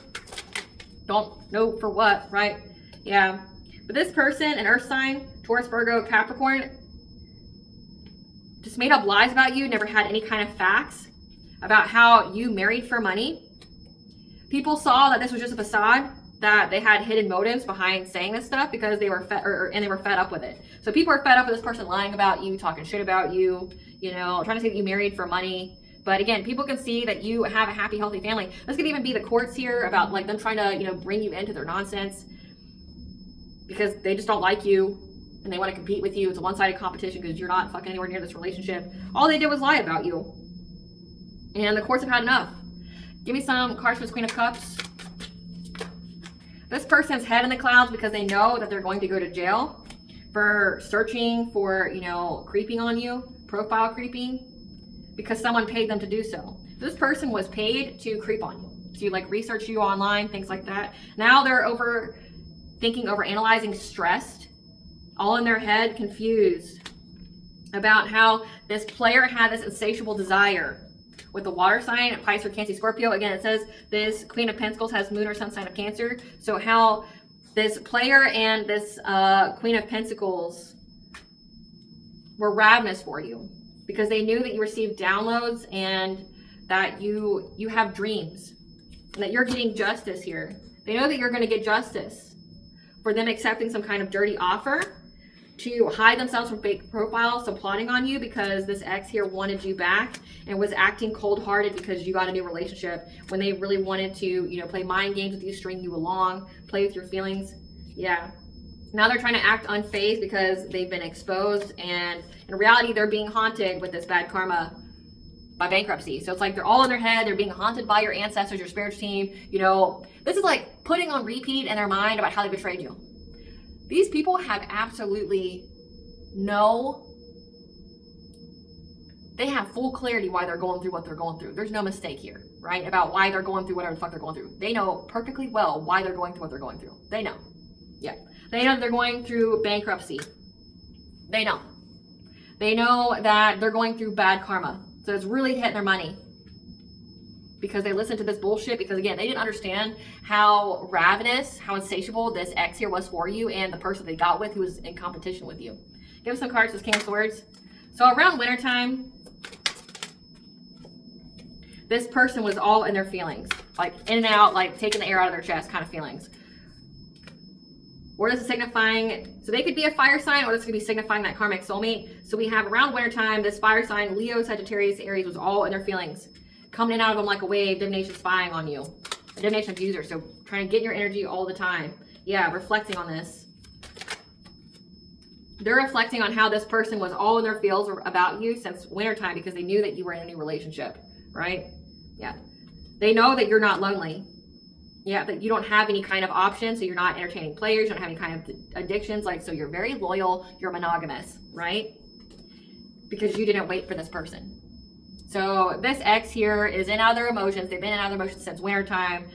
Don't know for what, right? Yeah. But this person, an earth sign, Taurus, Virgo, Capricorn, just made up lies about you, never had any kind of facts about how you married for money. People saw that this was just a facade, that they had hidden motives behind saying this stuff because they were and they were fed up with it. So people are fed up with this person lying about you, talking shit about you, you know, trying to say that you married for money. But again, people can see that you have a happy, healthy family. This could even be the courts here about, like, them trying to, you know, bring you into their nonsense because they just don't like you and they want to compete with you. It's a one-sided competition because you're not fucking anywhere near this relationship. All they did was lie about you. And the courts have had enough. Give me some cards for this Queen of Cups. This person's head in the clouds because they know that they're going to go to jail for searching for, you know, creeping on you, profile creeping, because someone paid them to do so. This person was paid to creep on you, to, like, research you online, things like that. Now they're overthinking, overanalyzing, stressed, all in their head, confused about how this player had this insatiable desire with the water sign, Pisces, Cancer, Scorpio. Again, it says this Queen of Pentacles has moon or sun sign of Cancer. So how this player and this Queen of Pentacles were ravenous for you because they knew that you received downloads and that you have dreams and that you're getting justice here. They know that you're going to get justice for them accepting some kind of dirty offer to hide themselves from fake profiles, so plotting on you because this ex here wanted you back and was acting cold-hearted because you got a new relationship when they really wanted to, you know, play mind games with you, string you along, play with your feelings. Yeah. Now they're trying to act unfazed because they've been exposed, and in reality, they're being haunted with this bad karma by bankruptcy. So it's like they're all in their head. They're being haunted by your ancestors, your spiritual team. You know, this is like putting on repeat in their mind about how they betrayed you. These people have absolutely they have full clarity why they're going through what they're going through. There's no mistake here, right? About why they're going through whatever the fuck they're going through. They know perfectly well why they're going through what they're going through. They know. Yeah. They know that they're going through bankruptcy. They know. They know that they're going through bad karma. So it's really hitting their money. because they listened to this bullshit, because again, they didn't understand how ravenous, how insatiable this ex here was for you and the person they got with who was in competition with you. Give us some cards, this King of Swords. So around wintertime, this person was all in their feelings, like in and out, like taking the air out of their chest kind of feelings. Or this is signifying, so they could be a fire sign, or this could be signifying that karmic soulmate. So we have around wintertime, this fire sign, Leo, Sagittarius, Aries, was all in their feelings. Coming in out of them like a wave, divination spying on you. A divination abuser, so trying to get your energy all the time. Yeah, reflecting on this. They're reflecting on how this person was all in their feels about you since wintertime because they knew that you were in a new relationship, right? Yeah. They know that you're not lonely. Yeah, that you don't have any kind of options, so you're not entertaining players, you don't have any kind of addictions, like, so you're very loyal, you're monogamous, right? Because you didn't wait for this person. So this ex here is in and out of their emotions. They've been in and out of their emotions since wintertime,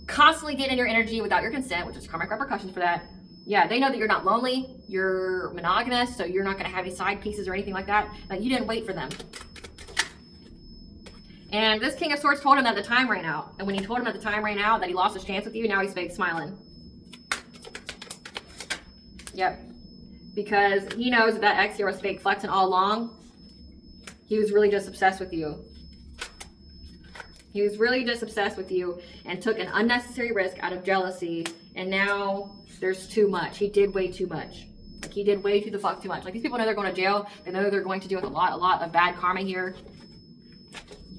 constantly getting your energy without your consent, which is karmic repercussions for that. Yeah, they know that you're not lonely, you're monogamous, so you're not going to have any side pieces or anything like that, that you didn't wait for them. And this King of Swords told him at the time ran out. And when he told him at the time ran out that he lost his chance with you, now he's fake smiling. Yep. Because he knows that ex here was fake flexing all along. He was really just obsessed with you. He was really just obsessed with you and took an unnecessary risk out of jealousy. And now there's too much. He did way too much. Like, he did way too the fuck too much. Like, these people know they're going to jail. They know they're going to deal with a lot of bad karma here.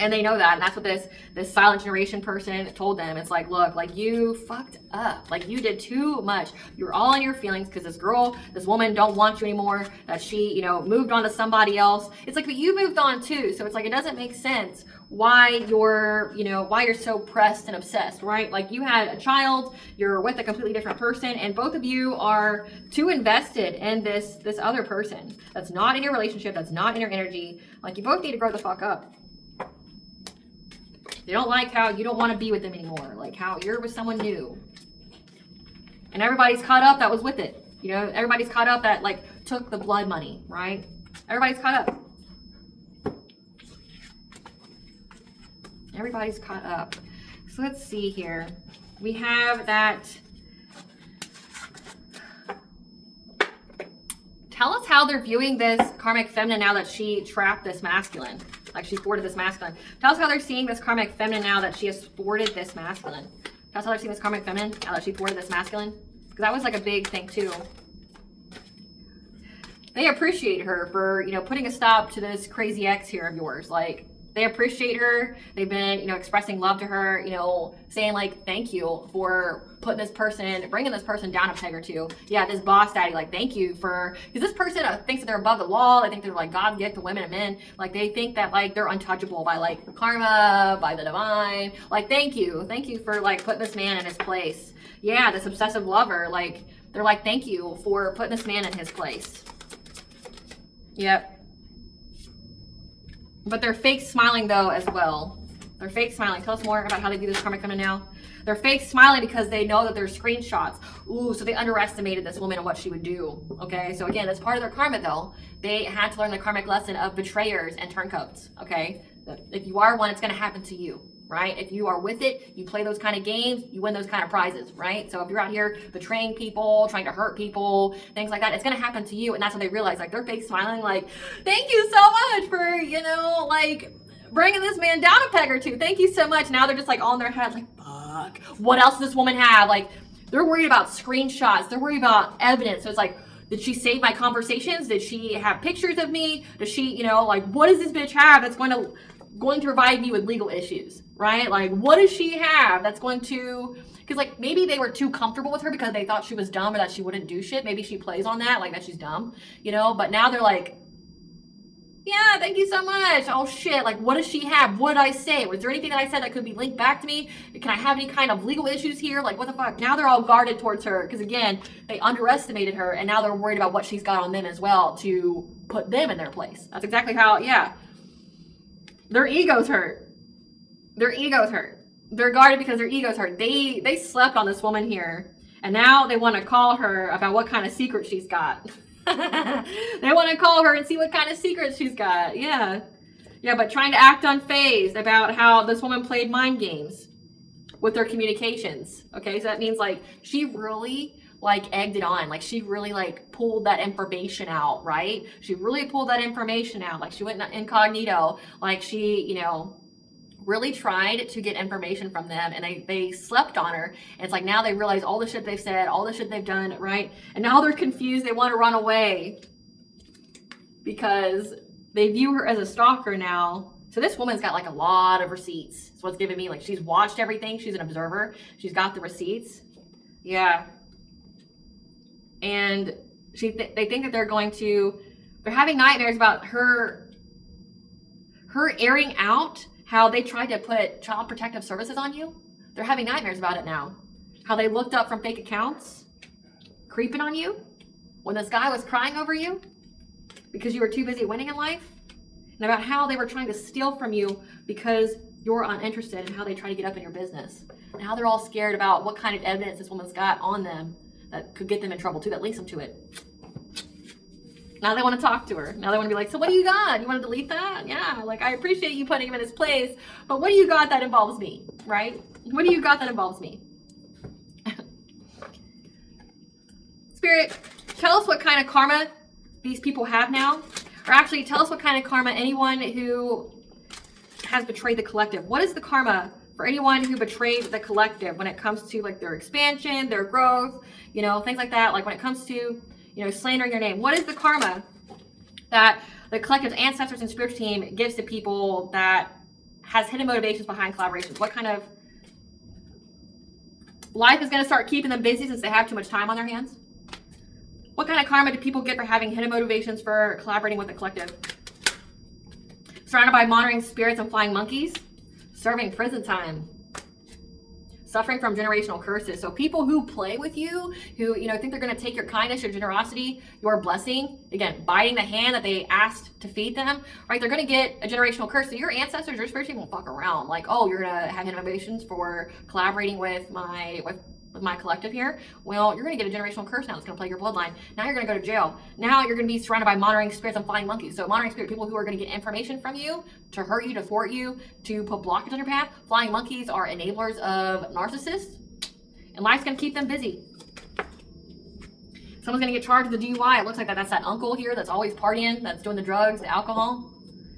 And they know that, and that's what this silent generation person told them. It's like, look, like, you fucked up. Like, you did too much. You're all in your feelings because this woman don't want you anymore, that she, you know, moved on to somebody else. It's like, but you moved on too. So it's like, it doesn't make sense why you're, you know, why you're so pressed and obsessed, right? Like, you had a child, you're with a completely different person, and both of you are too invested in this other person that's not in your relationship, that's not in your energy. Like, you both need to grow the fuck up. They don't like how you don't want to be with them anymore. Like how you're with someone new. And everybody's caught up that was with it. You know, everybody's caught up that like took the blood money, right? Everybody's caught up. Everybody's caught up. So let's see here. We have that. Tell us how they're viewing this karmic feminine now that she trapped this masculine. Like she thwarted this masculine. Tell us how they're seeing this karmic feminine now that she has thwarted this masculine. Tell us how they're seeing this karmic feminine now that she thwarted this masculine. Because that was like a big thing too. They appreciate her for, you know, putting a stop to this crazy ex here of yours. Like, they appreciate her. They've been, you know, expressing love to her, you know, saying like, thank you for putting this person, bringing this person down a peg or two. Yeah, this boss daddy, like, thank you for, because this person thinks that they're above the law. They think they're like God's gift to women and men. Like, they think that like they're untouchable by like karma, by the divine. Like, thank you for like putting this man in his place. Yeah, this obsessive lover, like, they're like, thank you for putting this man in his place. Yep. But they're fake smiling though as well. They're fake smiling. Tell us more about how they view this karmic feminine now. They're fake smiling because they know that there's screenshots. Ooh, so they underestimated this woman and what she would do. Okay, so again, that's part of their karma though. They had to learn the karmic lesson of betrayers and turncoats. Okay, if you are one, it's going to happen to you. Right? If you are with it, you play those kind of games, you win those kind of prizes, right? So if you're out here betraying people, trying to hurt people, things like that, it's going to happen to you. And that's when they realize, like, they're fake smiling, like, thank you so much for, you know, like, bringing this man down a peg or two. Thank you so much. Now they're just like on their head, like, fuck, what else does this woman have? Like, they're worried about screenshots. They're worried about evidence. So it's like, did she save my conversations? Did she have pictures of me? Does she, you know, like, what does this bitch have that's going to provide me with legal issues, right? Like, what does she have that's going to, because like maybe they were too comfortable with her because they thought she was dumb or that she wouldn't do shit. Maybe she plays on that, like that she's dumb, you know, but now they're like, yeah, thank you so much. Oh shit, like what does she have? What did I say? Was there anything that I said that could be linked back to me? Can I have any kind of legal issues here? Like what the fuck? Now they're all guarded towards her because again, they underestimated her and now they're worried about what she's got on them as well to put them in their place. That's exactly how, yeah. Their egos hurt. Their egos hurt. They're guarded because their egos hurt. They slept on this woman here. And now they want to call her about what kind of secret she's got. They want to call her and see what kind of secrets she's got. Yeah. Yeah, but trying to act unfazed about how this woman played mind games with her communications. Okay, so that means like she really like egged it on. Like she really like pulled that information out, right? She really pulled that information out. Like she went incognito. Like she, you know, really tried to get information from them, and they slept on her. And it's like now they realize all the shit they've said, all the shit they've done, right? And now they're confused. They want to run away because they view her as a stalker now. So this woman's got like a lot of receipts. That's what's giving me. Like she's watched everything. She's an observer. She's got the receipts. Yeah. And they think that they're having nightmares about her airing out how they tried to put child protective services on you. They're having nightmares about it now. How they looked up from fake accounts, creeping on you when this guy was crying over you because you were too busy winning in life. And about how they were trying to steal from you because you're uninterested, and how they try to get up in your business. And how they're all scared about what kind of evidence this woman's got on them that could get them in trouble too, that links them to it. Now they want to talk to her. Now they want to be like, so what do you got? You want to delete that? Yeah, like I appreciate you putting him in his place, but what do you got that involves me, right? What do you got that involves me? Spirit, tell us what kind of karma these people have now. Or actually, tell us what kind of karma anyone who has betrayed the collective. What is the karma for anyone who betrayed the collective when it comes to like their expansion, their growth, you know, things like that? Like when it comes to, you know, slandering your name. What is the karma that the collective's ancestors and spiritual team gives to people that has hidden motivations behind collaborations? What kind of life is going to start keeping them busy since they have too much time on their hands? What kind of karma do people get for having hidden motivations for collaborating with the collective? Surrounded by monitoring spirits and flying monkeys, serving prison time, suffering from generational curses. So people who play with you, who, you know, think they're going to take your kindness, your generosity, your blessing, again, biting the hand that they asked to feed them, right? They're going to get a generational curse. So your ancestors, your spiritual team won't fuck around. Like, oh, you're going to have hidden motivations for collaborating with my collective here. Well, you're going to get a generational curse now that's going to plague your bloodline. Now you're going to go to jail. Now you're going to be surrounded by monitoring spirits and flying monkeys. So monitoring spirit, people who are going to get information from you to hurt you, to thwart you, to put blockage on your path. Flying monkeys are enablers of narcissists, and life's going to keep them busy. Someone's going to get charged with a DUI. It looks like that's that uncle here that's always partying, that's doing the drugs, the alcohol.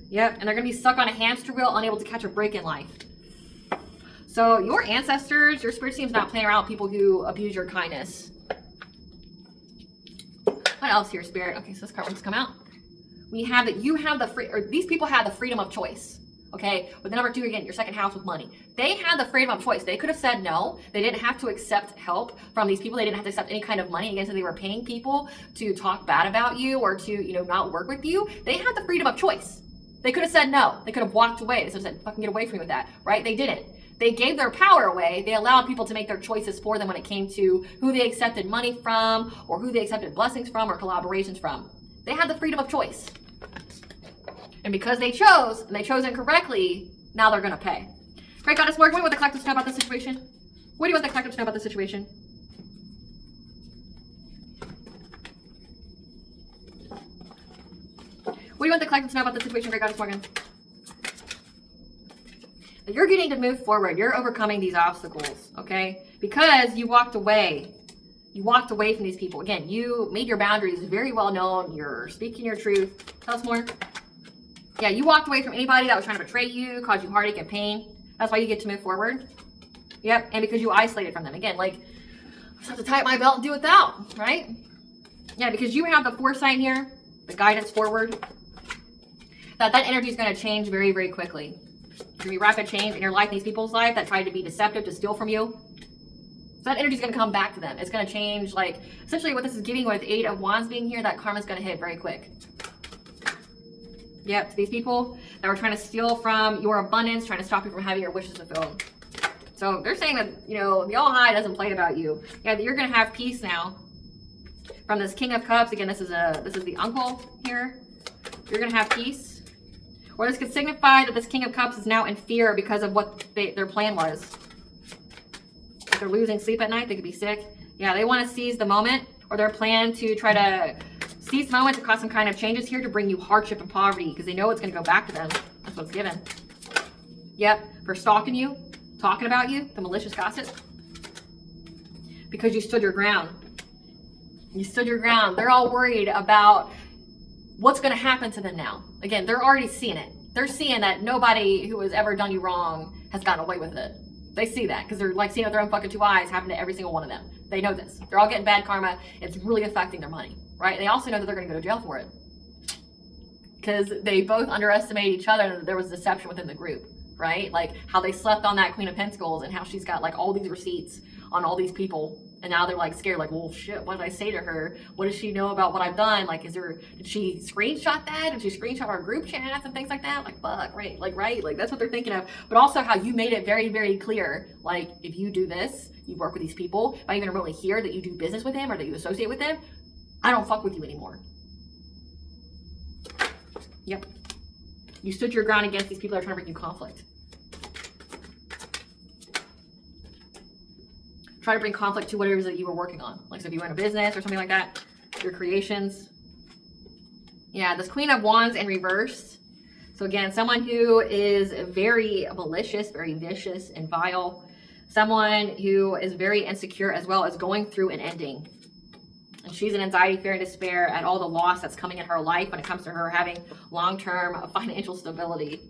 Yep, and they're going to be stuck on a hamster wheel, unable to catch a break in life. So your ancestors, your spirit team's not playing around with people who abuse your kindness. What else here, Spirit? Okay, so this card wants to come out. We have that you have these people have the freedom of choice. Okay, with the number 2 again, your second house with money. They had the freedom of choice. They could have said no. They didn't have to accept help from these people. They didn't have to accept any kind of money. Again, so they were paying people to talk bad about you or to, you know, not work with you. They had the freedom of choice. They could have said no. They could have walked away. They could have said, fucking get away from me with that, right? They didn't. They gave their power away. They allowed people to make their choices for them when it came to who they accepted money from or who they accepted blessings from or collaborations from. They had the freedom of choice. And because they chose, and they chose incorrectly, now they're going to pay. Great Goddess Morgan, what do you want the collective to know about this situation? What do you want the collective to know about this situation? What do you want the collective to know about this situation, Great Goddess Morgan? You're getting to move forward. You're overcoming these obstacles, okay? Because you walked away. You walked away from these people. Again, you made your boundaries very well known. You're speaking your truth. Tell us more. Yeah, you walked away from anybody that was trying to betray you, cause you heartache and pain. That's why you get to move forward. Yep, and because you isolated from them. Again, like, I just have to tie up my belt and do without, right? Yeah, because you have the foresight here, the guidance forward, that energy is going to change very, very quickly. There's going to be rapid change in your life, in these people's life that tried to be deceptive, to steal from you. So that energy is going to come back to them. It's going to change, like, essentially what this is giving with 8 of Wands being here, that karma is going to hit very quick. Yep, to these people that were trying to steal from your abundance, trying to stop you from having your wishes fulfilled. So they're saying that, you know, the All High doesn't play about you. Yeah, that you're going to have peace now. From this King of Cups, again, this is the uncle here. You're going to have peace. Or this could signify that this King of Cups is now in fear because of what their plan was. If they're losing sleep at night, they could be sick. Yeah, they want to seize the moment, or their plan to try to Seize the moment to cause some kind of changes here to bring you hardship and poverty because they know it's going to go back to them. That's what's given. Yep, for stalking you, talking about you, the malicious gossip. Because you stood your ground. You stood your ground. They're all worried about what's going to happen to them now. Again, they're already seeing it. They're seeing that nobody who has ever done you wrong has gotten away with it. They see that because they're like seeing it with their own fucking two eyes happen to every single one of them. They know this. They're all getting bad karma. It's really affecting their money, right? They also know that they're going to go to jail for it because they both underestimate each other and there was deception within the group, right? Like how they slept on that Queen of Pentacles and how she's got like all these receipts on all these people. And now they're like scared, like, well, shit, what did I say to her? What does she know about what I've done? Like, did she screenshot that? Did she screenshot our group chats and things like that? Like, fuck, right? Like, that's what they're thinking of. But also how you made it very, very clear. Like, if you do this, you work with these people, if I even remotely hear that you do business with them or that you associate with them, I don't fuck with you anymore. Yep. You stood your ground against these people that are trying to bring you conflict. Try to bring conflict to whatever it is that you were working on. Like, so if you run a business or something like that, your creations. Yeah, this Queen of Wands in reverse. So again, someone who is very malicious, very vicious and vile. Someone who is very insecure as well as going through an ending. And she's in anxiety, fear, and despair at all the loss that's coming in her life when it comes to her having long-term financial stability.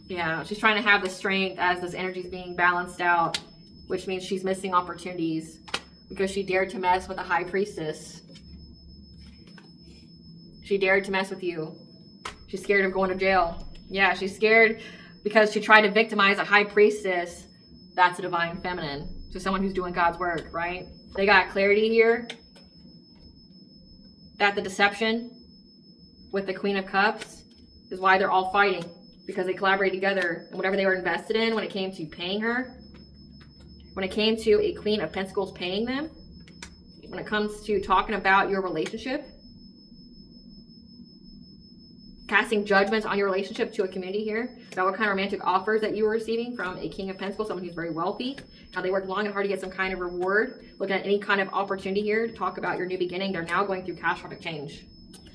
Yeah, she's trying to have the strength as this energy is being balanced out, which means she's missing opportunities because she dared to mess with a high priestess. She dared to mess with you. She's scared of going to jail. Yeah, she's scared because she tried to victimize a high priestess. That's a divine feminine. So someone who's doing God's work, right? They got clarity here that the deception with the Queen of Cups is why they're all fighting, because they collaborate together and whatever they were invested in when it came to paying her, when it came to a Queen of Pentacles paying them, when it comes to talking about your relationship, casting judgments on your relationship to a community here, about what kind of romantic offers that you were receiving from a King of Pentacles, someone who's very wealthy, how they worked long and hard to get some kind of reward, looking at any kind of opportunity here to talk about your new beginning. They're now going through catastrophic change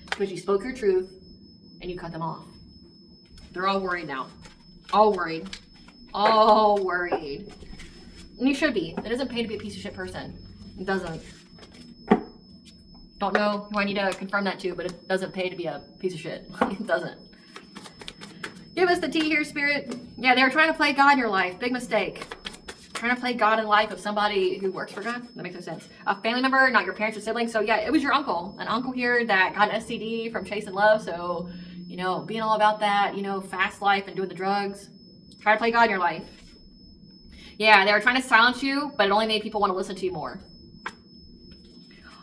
because you spoke your truth and you cut them off. They're all worried now. All worried. All worried. And you should be. It doesn't pay to be a piece of shit person. It doesn't. Don't know who I need to confirm that to, but it doesn't pay to be a piece of shit. It doesn't. Give us the tea here, Spirit. Yeah, they were trying to play God in your life. Big mistake. Trying to play God in life of somebody who works for God. That makes no sense. A family member, not your parents or siblings. So yeah, it was your uncle. An uncle here that got an STD from chasing love. So, you know, being all about that, you know, fast life and doing the drugs. Try to play God in your life. Yeah, they were trying to silence you, but it only made people want to listen to you more.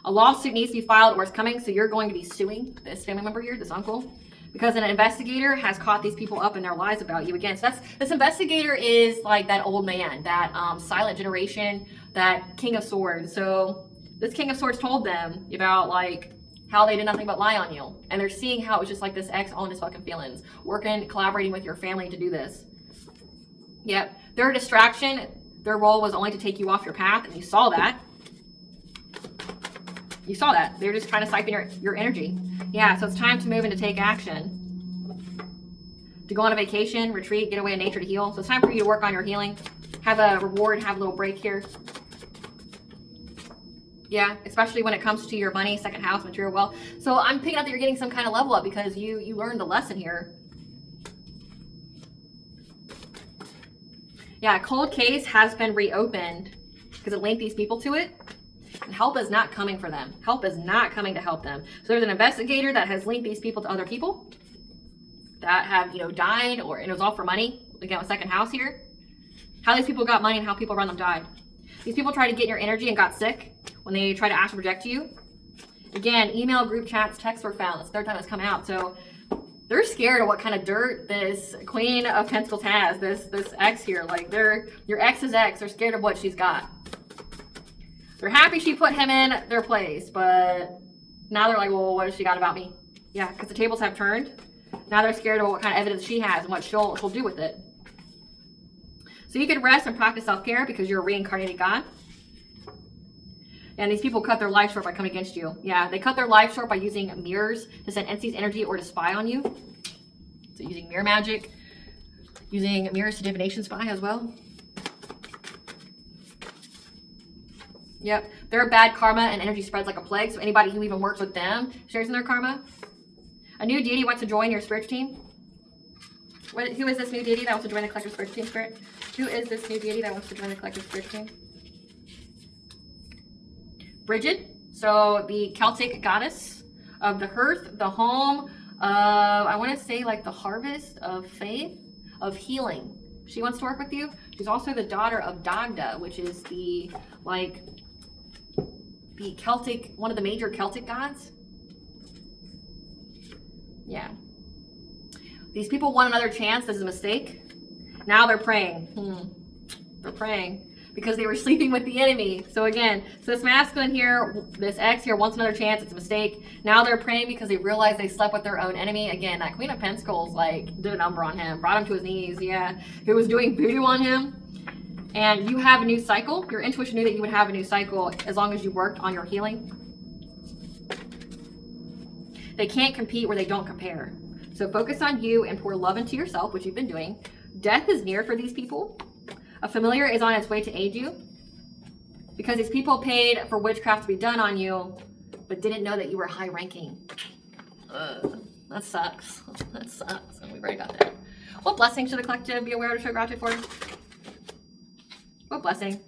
A lawsuit needs to be filed or it's coming, so you're going to be suing this family member here, this uncle, because an investigator has caught these people up in their lies about you again. So this investigator is like that old man, that silent generation, that King of Swords. So this King of Swords told them about like how they did nothing but lie on you. And they're seeing how it was just like this ex on his fucking feelings, working, collaborating with your family to do this. Yep, they're a distraction. Their role was only to take you off your path, and you saw that. You saw that. They're just trying to siphon your energy. Yeah, so it's time to move and to take action. To go on a vacation, retreat, get away in nature to heal. So it's time for you to work on your healing. Have a reward, have a little break here. Yeah, especially when it comes to your money, second house, material wealth. So I'm picking up that you're getting some kind of level up because you learned a lesson here. Yeah, a cold case has been reopened because it linked these people to it. And help is not coming for them. Help is not coming to help them. So there's an investigator that has linked these people to other people that have, you know, died, or and it was all for money. Again, with second house here. How these people got money and how people around them died. These people tried to get your energy and got sick when they tried to astral project you. Again, email, group chats, texts were found. It's the third time it's come out. So they're scared of what kind of dirt this Queen of Pentacles has. This ex here. Like your ex's ex. They're scared of what she's got. They're happy she put him in their place, but now they're like, well, what has she got about me? Yeah, because the tables have turned. Now they're scared of what kind of evidence she has and what she'll do with it. So you can rest and practice self-care because you're a reincarnated God. And these people cut their life short by coming against you. Yeah, they cut their life short by using mirrors to send entities energy or to spy on you. So using mirror magic, using mirrors to divination spy as well. Yep, their bad karma and energy spreads like a plague. So anybody who even works with them shares in their karma. A new deity wants to join your spiritual team. Who is this new deity that wants to join the collective spiritual team, Spirit? Who is this new deity that wants to join the collective spiritual team? Bridget, so the Celtic goddess of the hearth, the home, I want to say like the harvest of faith, of healing. She wants to work with you. She's also the daughter of Dagda, which is the Celtic, one of the major Celtic gods. Yeah. These people want another chance. This is a mistake. Now they're praying. They're praying because they were sleeping with the enemy. So again, so this masculine here, this ex here wants another chance. It's a mistake. Now they're praying because they realize they slept with their own enemy. Again, that Queen of Pentacles like did a number on him, brought him to his knees. Yeah, who was doing voodoo on him. And you have a new cycle. Your intuition knew that you would have a new cycle as long as you worked on your healing. They can't compete where they don't compare. So focus on you and pour love into yourself, which you've been doing. Death is near for these people. A familiar is on its way to aid you because these people paid for witchcraft to be done on you, but didn't know that you were high ranking. That sucks. That sucks. And we've already got that. What blessing should the collective be aware to show gratitude for? What blessing?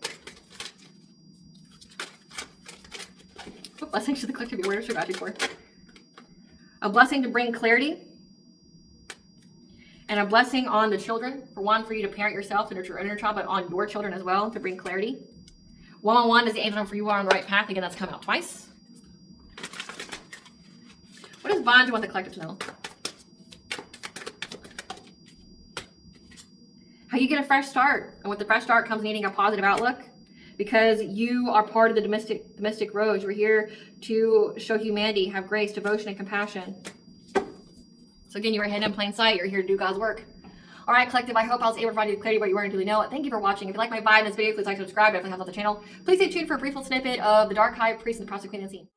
What blessing should the collective be aware to show gratitude for? A blessing to bring clarity. And a blessing on the children. For one, for you to parent yourself to nurture your inner child, but on your children as well to bring clarity. 111 is the angel for you are on the right path. Again, that's come out twice. What does bond you want the collective to know? How you get a fresh start. And with the fresh start comes needing a positive outlook. Because you are part of the domestic rose. You're here to show humanity, have grace, devotion, and compassion. So again, you were hidden in plain sight. You're here to do God's work. All right, collective, I hope I was able to provide you clarity what you weren't really know. Thank you for watching. If you like my vibe in this video, please like, subscribe. If it helps out the channel, please stay tuned for a brief little snippet of the Dark High Priest and the Prostitute Queen Unseen.